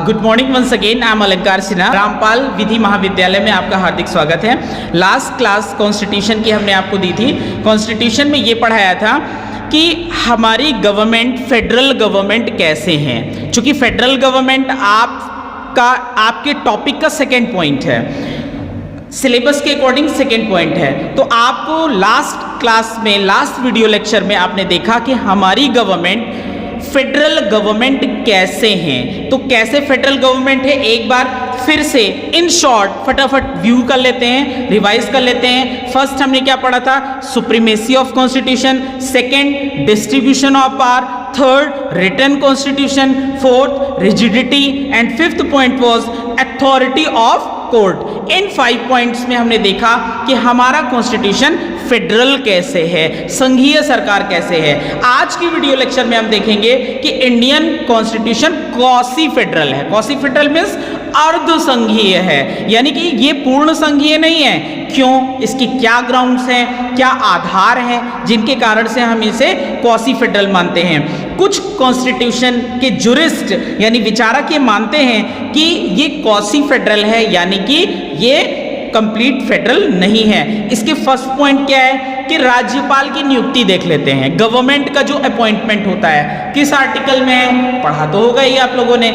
Good morning once again, I am Alankar Sinha. Rampal विधि महाविद्यालय में आपका हार्दिक स्वागत है। लास्ट क्लास कॉन्स्टिट्यूशन की हमने आपको दी थी। कॉन्स्टिट्यूशन में ये पढ़ाया था कि हमारी गवर्नमेंट, फेडरल गवर्नमेंट कैसे हैं। चूंकि फेडरल गवर्नमेंट आपके टॉपिक का सेकेंड पॉइंट है, सिलेबस के अकॉर्डिंग सेकेंड पॉइंट है। तो आपको लास्ट क्लास में, लास्ट वीडियो लेक्चर में आपने देखा कि हमारी गवर्नमेंट, फेडरल गवर्नमेंट कैसे हैं। तो कैसे फेडरल गवर्नमेंट है, एक बार फिर से इन शॉर्ट फटाफट व्यू कर लेते हैं, रिवाइज कर लेते हैं। फर्स्ट हमने क्या पढ़ा था? Supremacy of constitution, second distribution of power, third written constitution, fourth rigidity and fifth point was authority of court. इन 5 पॉइंट्स में हमने देखा कि हमारा कॉन्स्टिट्यूशन फेडरल कैसे है, संघीय सरकार कैसे है। आज की वीडियो लेक्चर में हम देखेंगे कि इंडियन कॉन्स्टिट्यूशन क्वासी फेडरल है। क्वासी फेडरल मींस अर्ध संघीय है, यानी कि ये पूर्ण संघीय नहीं है। क्यों? इसकी क्या ग्राउंड्स हैं, क्या आधार हैं जिनके कारण से हम इसे क्वासी फेडरल मानते हैं। कुछ कॉन्स्टिट्यूशन के जुरिस्ट यानी विचारक ये मानते हैं कि ये क्वासी फेडरल है, यानी कि ये कंप्लीट फेडरल नहीं है। इसके फर्स्ट पॉइंट क्या है कि राज्यपाल की नियुक्ति देख लेते हैं। गवर्नमेंट का जो अपॉइंटमेंट होता है किस आर्टिकल में है, पढ़ा तो होगा ही आप लोगों ने।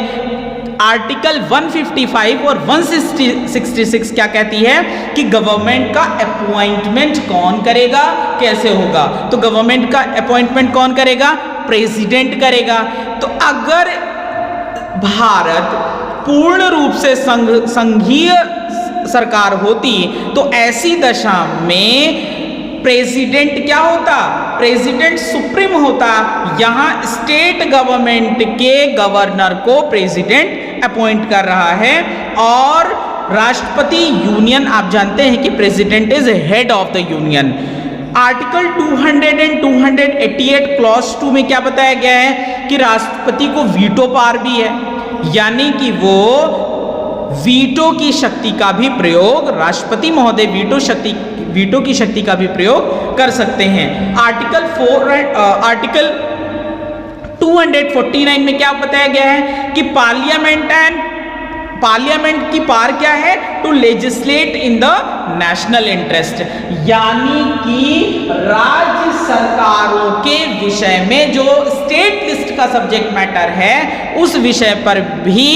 आर्टिकल 155 और 166 क्या कहती है कि गवर्नमेंट का अपॉइंटमेंट कौन करेगा, कैसे होगा। तो गवर्नमेंट का अपॉइंटमेंट कौन करेगा? प्रेसिडेंट करेगा। तो अगर भारत पूर्ण रूप से संघीय सरकार होती तो ऐसी दशा में प्रेसिडेंट क्या होता? प्रेसिडेंट सुप्रीम होता। यहां स्टेट गवर्नमेंट के गवर्नर को प्रेसिडेंट अपॉइंट कर रहा है और राष्ट्रपति यूनियन, आप जानते हैं कि president is head of the union. Article 200 and 288 clause 2 में क्या बताया गया है कि राष्ट्रपति को वीटो पावर भी है, यानी कि वो वीटो की शक्ति का भी प्रयोग, राष्ट्रपति महोदय वीटो की शक्ति का भी प्रयोग कर सकते हैं। आर्टिकल 249 में क्या बताया गया है कि पार्लियामेंट की पावर क्या है? To legislate in the national interest, यानी कि राज्य सरकारों के विषय में जो स्टेट लिस्ट का सब्जेक्ट मैटर है उस विषय पर भी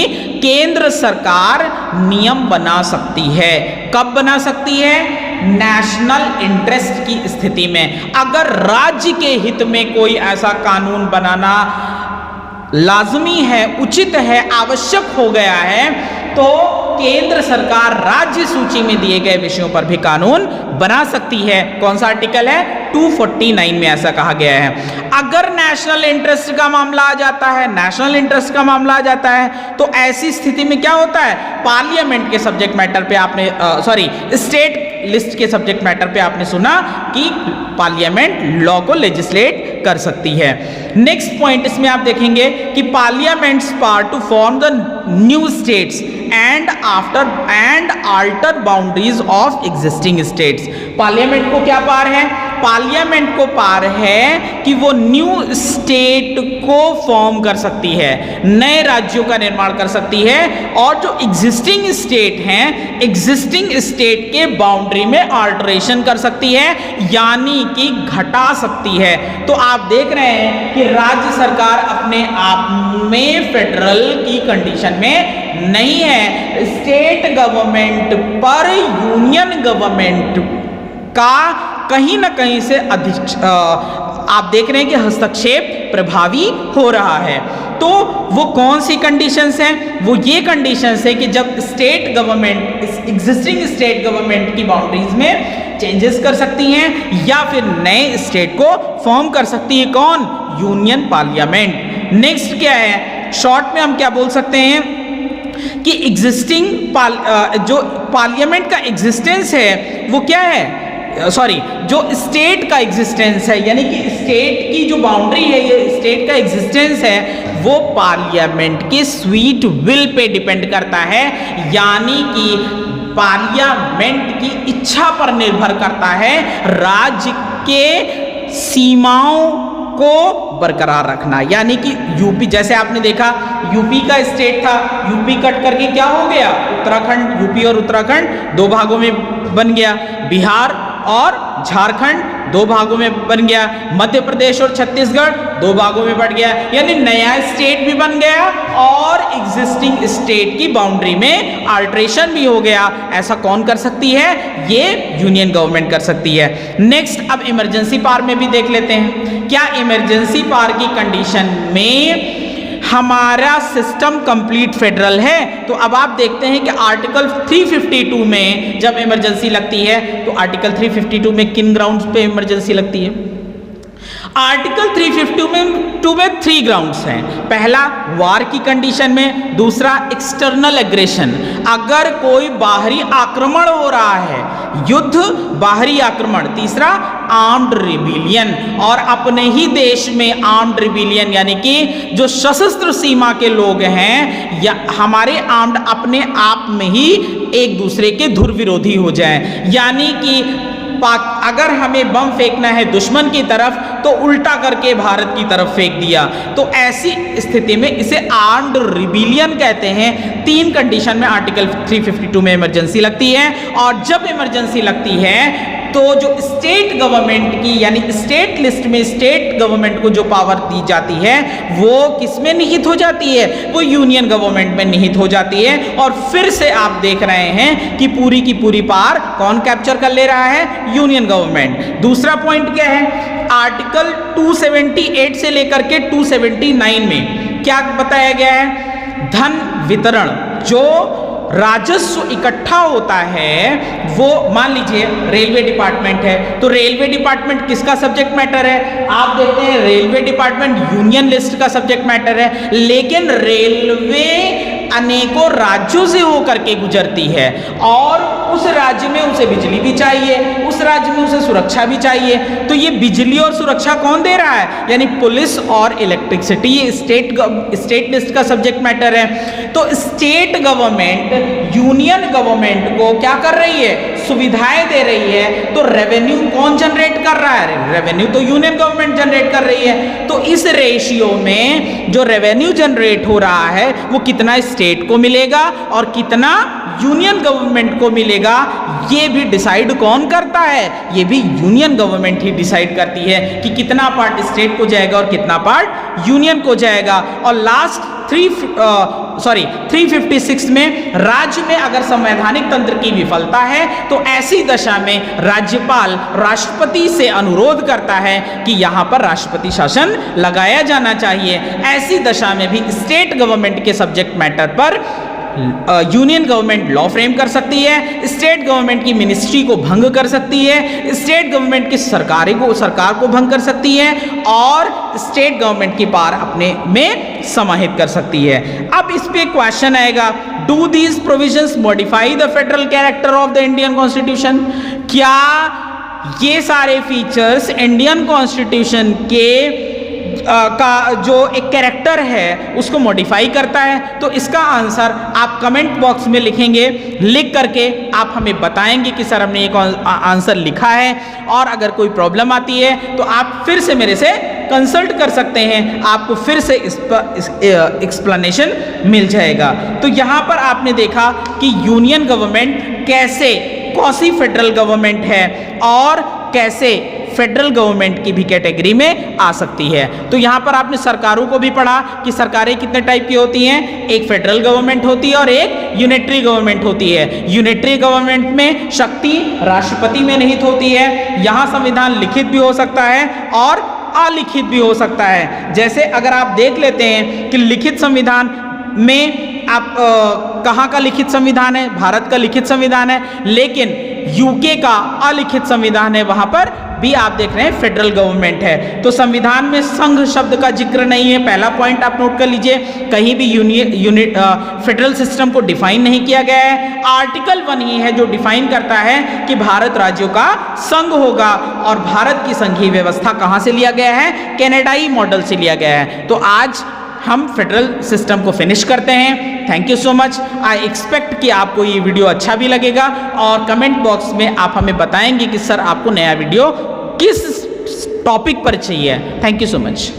केंद्र सरकार नियम बना सकती है। कब बना सकती है? नेशनल इंटरेस्ट की स्थिति में। अगर राज्य के हित में कोई ऐसा कानून बनाना लाजमी है, उचित है, आवश्यक हो गया है, तो केंद्र सरकार राज्य सूची में दिए गए विषयों पर भी कानून बना सकती है। कौन सा आर्टिकल है? 249 में ऐसा कहा गया है। अगर नेशनल इंटरेस्ट का मामला आ जाता है, नेशनल इंटरेस्ट का मामला आ जाता है, तो ऐसी स्थिति में क्या होता है? पार्लियामेंट के सब्जेक्ट मैटर पे आपने स्टेट लिस्ट के सब्जेक्ट मैटर पे आपने सुना कि पार्लियामेंट लॉ को लेजिस्लेट कर सकती है। नेक्स्ट पॉइंट इसमें आप देखेंगे कि parliament's power to form the new states and alter boundaries of existing states. Parliament को क्या पावर है? पार्लियामेंट को पावर है कि वो न्यू स्टेट को फॉर्म कर सकती है, नए राज्यों का निर्माण कर सकती है, और जो एग्जिस्टिंग स्टेट हैं, एग्जिस्टिंग स्टेट के बाउंड्री में अल्टरेशन कर सकती है, यानी कि घटा सकती है। तो आप देख रहे हैं कि राज्य सरकार अपने आप में फेडरल की कंडीशन में नहीं है। स्टेट गवर्नमेंट पर यूनियन गवर्नमेंट का कहीं ना कहीं से आप देख रहे हैं कि हस्तक्षेप प्रभावी हो रहा है। तो वो कौन सी कंडीशंस हैं? वो ये कंडीशंस है कि जब state government existing state government की बाउंड्रीज में चेंजेस कर सकती हैं या फिर नए स्टेट को फॉर्म कर सकती है। कौन? Union parliament. नेक्स्ट क्या है? शॉर्ट में हम क्या बोल सकते हैं कि एग्जिस्टिंग जो पार्लियामेंट का एग्जिस्टेंस है वो क्या है? जो स्टेट का एग्जिस्टेंस है, यानी कि स्टेट की जो बाउंड्री है, ये स्टेट का एग्जिस्टेंस है, वो पार्लियामेंट के स्वीट विल पे डिपेंड करता है, यानी कि पार्लियामेंट की इच्छा पर निर्भर करता है राज्य के सीमाओं को बरकरार रखना। यानी कि यूपी, जैसे आपने देखा यूपी का स्टेट था, यूपी कट करके क्या हो गया, उत्तराखंड, यूपी और उत्तराखंड दो भागों में बन गया, बिहार और झारखंड दो भागों में बन गया, मध्य प्रदेश और छत्तीसगढ़ दो भागों में बढ़ गया। यानी नया स्टेट भी बन गया और एग्जिस्टिंग स्टेट की बाउंड्री में अल्ट्रेशन भी हो गया। ऐसा कौन कर सकती है, ये यूनियन गवर्नमेंट कर सकती है। नेक्स्ट, अब इमरजेंसी पावर में भी देख लेते हैं। क्या इमरजेंसी पावर की कंडीशन में हमारा सिस्टम कंप्लीट फेडरल है? तो अब आप देखते हैं कि आर्टिकल 352 में जब इमरजेंसी लगती है तो आर्टिकल 352 में किन ग्राउंड्स पे इमरजेंसी लगती है? आर्टिकल 352 में 3 ग्राउंड्स हैं। पहला वार की कंडीशन में, दूसरा एक्सटर्नल एग्रेशन, अगर कोई बाहरी आक्रमण हो रहा है, युद्ध, बाहरी आक्रमण, तीसरा आर्म्ड रिबिलियन, और अपने ही देश में आर्म्ड रिबिलियन यानी कि जो सशस्त्र सीमा के लोग हैं या हमारे आर्म्ड अपने आप में ही एक दूसरे के धुर विरोधी हो जाए। यानी कि अगर हमें बम फेंकना है दुश्मन की तरफ तो उल्टा करके भारत की तरफ फेंक दिया, तो ऐसी स्थिति में इसे आर्म्ड रिबिलियन कहते हैं। 3 कंडीशन में आर्टिकल 352 में इमरजेंसी लगती है, और जब इमरजेंसी लगती है तो जो स्टेट गवर्नमेंट की यानी स्टेट लिस्ट में स्टेट गवर्नमेंट को जो पावर दी जाती है वो किसमें निहित हो जाती है, वो यूनियन गवर्नमेंट में निहित हो जाती है। और फिर से आप देख रहे हैं कि पूरी की पूरी पावर कौन कैप्चर कर ले रहा है, यूनियन गवर्नमेंट। दूसरा पॉइंट क्या है, आर्टिकल 278 से लेकर के 279 में क्या बताया गया है, धन वितरण, जो राजस्व इकट्ठा होता है वो, मान लीजिए रेलवे डिपार्टमेंट है तो रेलवे डिपार्टमेंट किसका सब्जेक्ट मैटर है? आप देखते हैं रेलवे डिपार्टमेंट यूनियन लिस्ट का सब्जेक्ट मैटर है, लेकिन रेलवे अनेकों राज्यों से होकर के गुजरती है और उस राज्य में उसे बिजली भी चाहिए, उस राज्य में उसे सुरक्षा भी चाहिए। तो ये बिजली और सुरक्षा कौन दे रहा है, यानी पुलिस और इलेक्ट्रिसिटी, ये स्टेट लिस्ट का सब्जेक्ट मैटर है। तो स्टेट गवर्नमेंट यूनियन गवर्नमेंट को क्या कर रही है, सुविधाएं दे रही है। तो रेवेन्यू कौन जनरेट कर रहा है, रेवेन्यू तो यूनियन गवर्नमेंट जनरेट कर रही है। तो इस रेशियो में जो रेवेन्यू जनरेट हो रहा है वो कितना स्टेट को मिलेगा और कितना यूनियन गवर्नमेंट को मिलेगा, ये भी डिसाइड कौन करता है, ये भी यूनियन गवर्नमेंट ही डिसाइड करती है कि कितना पार्ट स्टेट को जाएगा और कितना पार्ट यूनियन को जाएगा। और लास्ट 356 में राज्य में अगर संवैधानिक तंत्र की विफलता है तो ऐसी दशा में राज्यपाल राष्ट्रपति से अनुरोध करता है कि यहां पर राष्ट्रपति शासन लगाया जाना चाहिए। ऐसी दशा में भी स्टेट गवर्नमेंट के सब्जेक्ट मैटर पर यूनियन गवर्नमेंट लॉ फ्रेम कर सकती है, स्टेट गवर्नमेंट की मिनिस्ट्री को भंग कर सकती है, स्टेट गवर्नमेंट की सरकार को भंग कर सकती है और स्टेट गवर्नमेंट की पावर अपने में समाहित कर सकती है। अब इस पे क्वेश्चन आएगा, do these provisions modify the federal character of the Indian constitution? क्या ये सारे फीचर्स इंडियन कॉन्स्टिट्यूशन के का जो एक कैरेक्टर है उसको मॉडिफाई करता है? तो इसका आंसर आप कमेंट बॉक्स में लिखेंगे, लिख करके आप हमें बताएंगे कि सर हमने ये आंसर लिखा है। और अगर कोई प्रॉब्लम आती है तो आप फिर से मेरे से कंसल्ट कर सकते हैं, आपको फिर से इस पर एक्सप्लेनेशन मिल जाएगा। तो यहाँ पर आपने देखा कि यूनियन गवर्नमेंट कैसे क्वासी फेडरल गवर्नमेंट है और कैसे फेडरल गवर्नमेंट की भी कैटेगरी में आ सकती है। तो यहाँ पर आपने सरकारों को भी पढ़ा कि सरकारें कितने टाइप की होती हैं, एक फेडरल गवर्नमेंट होती है और एक यूनिटरी गवर्नमेंट होती है। यूनिटरी गवर्नमेंट में शक्ति राष्ट्रपति में निहित होती है, यहाँ संविधान लिखित भी हो सकता है और अलिखित भी हो सकता है। जैसे अगर आप देख लेते हैं कि लिखित संविधान में आप कहाँ का लिखित संविधान है, भारत का लिखित संविधान है, लेकिन यूके का अलिखित संविधान है, वहां पर भी आप देख रहे हैं फेडरल गवर्नमेंट है। तो संविधान में संघ शब्द का जिक्र नहीं है, पहला पॉइंट आप नोट कर लीजिए, कहीं भी फेडरल सिस्टम को डिफाइन नहीं किया गया है। आर्टिकल 1 ही है जो डिफाइन करता है कि भारत राज्यों का संघ होगा और भारत की संघीय व्यवस्था कहां से लिया गया है, कनाडाई मॉडल से लिया गया है। तो आज हम फेडरल सिस्टम को फिनिश करते हैं। Thank you so much. I expect कि आपको ये वीडियो अच्छा भी लगेगा और कमेंट बॉक्स में आप हमें बताएंगे कि सर आपको नया वीडियो किस टॉपिक पर चाहिए। Thank you so much.